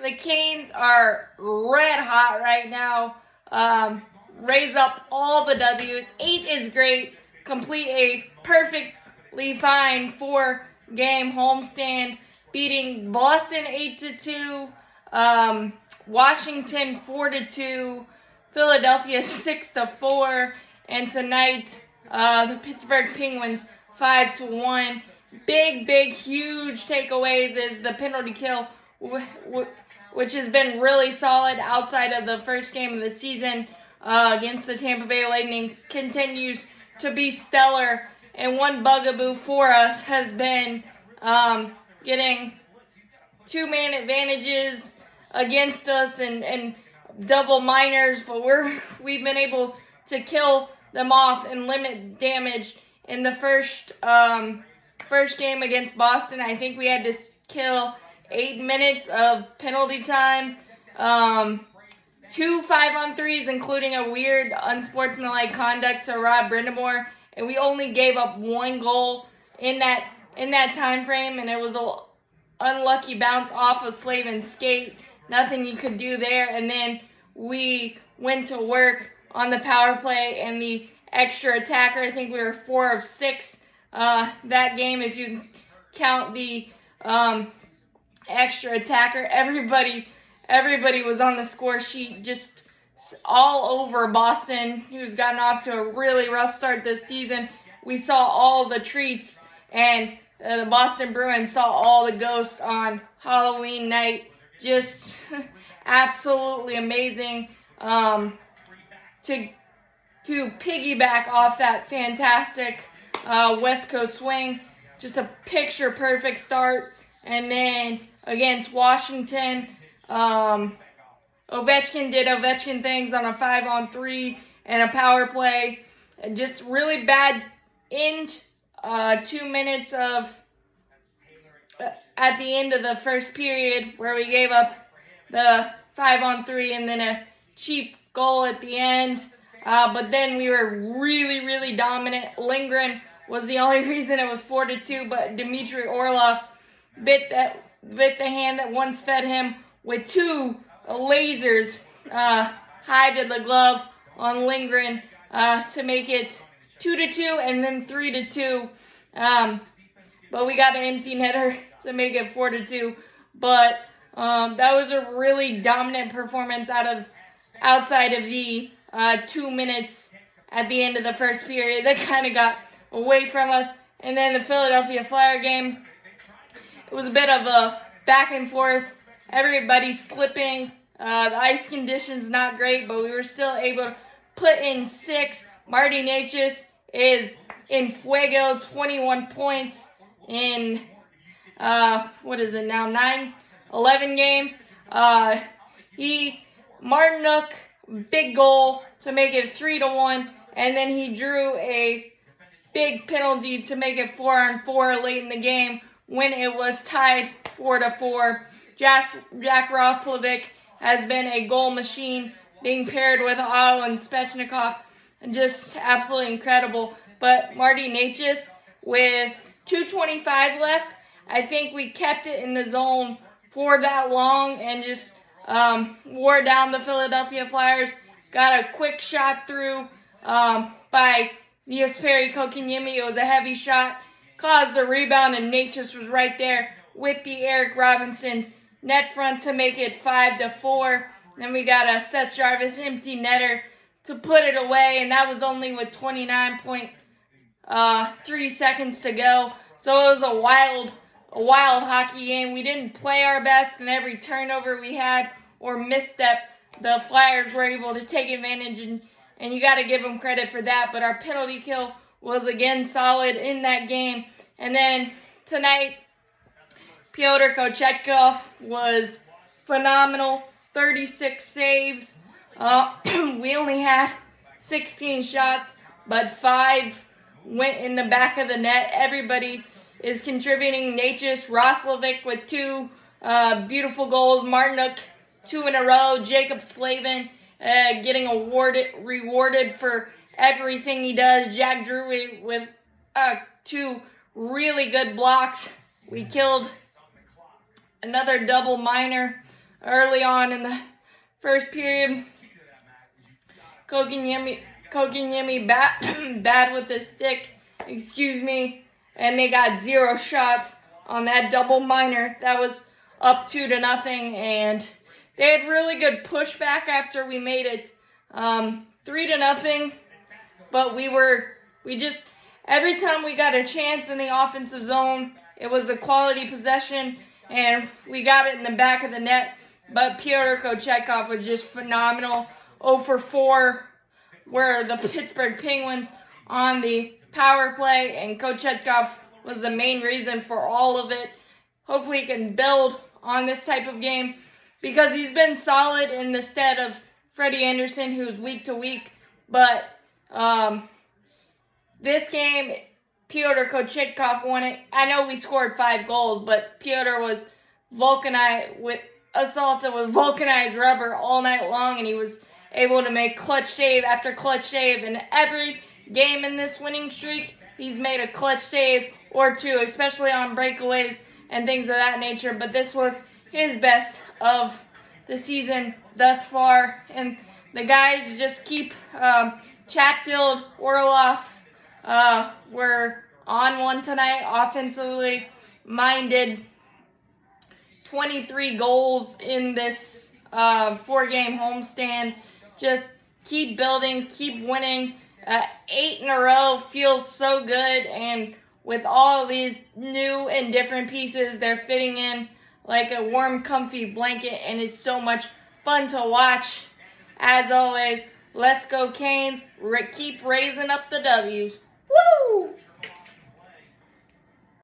the Canes are red hot right now. Raise up all the W's. 8 is great. Complete a perfectly fine 4-game homestand, beating Boston 8-2, Washington 4-2, Philadelphia 6-4, and tonight the Pittsburgh Penguins 5-1. Big, huge takeaways is the penalty kill, which has been really solid outside of the first game of the season against the Tampa Bay Lightning, continues to be stellar. And one bugaboo for us has been getting 2-man advantages against us and double minors, but we've been able to kill them off and limit damage. In the first game against Boston, I think we had to kill 8 minutes of penalty time, 2 5-on-3s, including a weird unsportsmanlike conduct to Rod Brind'Amour, and we only gave up 1 goal in that time frame, and it was an unlucky bounce off of Slavin's skate. Nothing you could do there, and then we went to work on the power play and the extra attacker. I think we were 4 of 6 that game, if you count the extra attacker. Everybody was on the score sheet, just all over Boston, who's gotten off to a really rough start this season. We saw all the treats, and the Boston Bruins saw all the ghosts on Halloween night. Just absolutely amazing. To piggyback off that fantastic West Coast swing, just a picture-perfect start. And then against Washington, Ovechkin did Ovechkin things on a 5-on-3 and a power play. And just really bad end, 2 minutes of at the end of the first period where we gave up the 5-on-3 and then a cheap goal at the end. But then we were really dominant. Lindgren was the only reason it was 4-2, but Dmitry Orlov bit the hand that once fed him with 2 lasers high to the glove on Lindgren to make it 2-2 and then 3-2. But we got an empty netter to make it 4-2. But that was a really dominant performance outside of the 2 minutes at the end of the first period that kind of got away from us. And then the Philadelphia Flyer game, it was a bit of a back and forth. Everybody slipping. The ice conditions not great, but we were still able to put in 6. Marty Necas is in fuego, 21 points in, 11 games. Martinook, big goal to make it 3-1, and then he drew a big penalty to make it 4-on-4 late in the game when it was tied 4-4. Jack Roslovic has been a goal machine, being paired with Otto and Svechnikov, and just absolutely incredible. But Marty Necas, with 2:25 left, I think we kept it in the zone for that long and just wore down the Philadelphia Flyers. Got a quick shot through by Jesperi Kotkaniemi. It was a heavy shot, caused a rebound, and Necas was right there with the Eric Robinson net front to make it 5-4. Then we got a Seth Jarvis empty netter to put it away, and that was only with 29.3 seconds to go. So it was a wild hockey game. We didn't play our best, and every turnover we had or misstep, the Flyers were able to take advantage, and you got to give them credit for that. But our penalty kill was again solid in that game. And then tonight, Pyotr Kochetkov was phenomenal. 36 saves. We only had 16 shots, but 5 went in the back of the net. Everybody is contributing. Necas, Roslovic with 2 beautiful goals. Martinook, 2 in a row. Jacob Slavin getting rewarded for everything he does. Jack Drury with 2 really good blocks. We killed another double minor early on in the first period. Kotkaniemi bad with the stick, and they got 0 shots on that double minor. That was up 2-0, and they had really good pushback after we made it 3-0. But we just every time we got a chance in the offensive zone, it was a quality possession, and we got it in the back of the net. But Pyotr Kochetkov was just phenomenal. 0 for 4 were the Pittsburgh Penguins on the power play, and Kochetkov was the main reason for all of it. Hopefully he can build on this type of game because he's been solid in the stead of Freddie Anderson, who's week to week. But this game, Pyotr Kochetkov won it. I know we scored 5 goals, but Pyotr was assaulted with vulcanized rubber all night long, and he was able to make clutch save after clutch save. And every game in this winning streak, he's made a clutch save or 2, especially on breakaways and things of that nature. But this was his best of the season thus far. And the guys just keep Chatfield, Orlov were on one tonight, offensively minded. 23 goals in this 4-game homestand. Just keep building, keep winning. 8 in a row feels so good, and with all these new and different pieces, they're fitting in like a warm, comfy blanket, and it's so much fun to watch. As always, let's go Canes. Keep raising up the W's. Woo!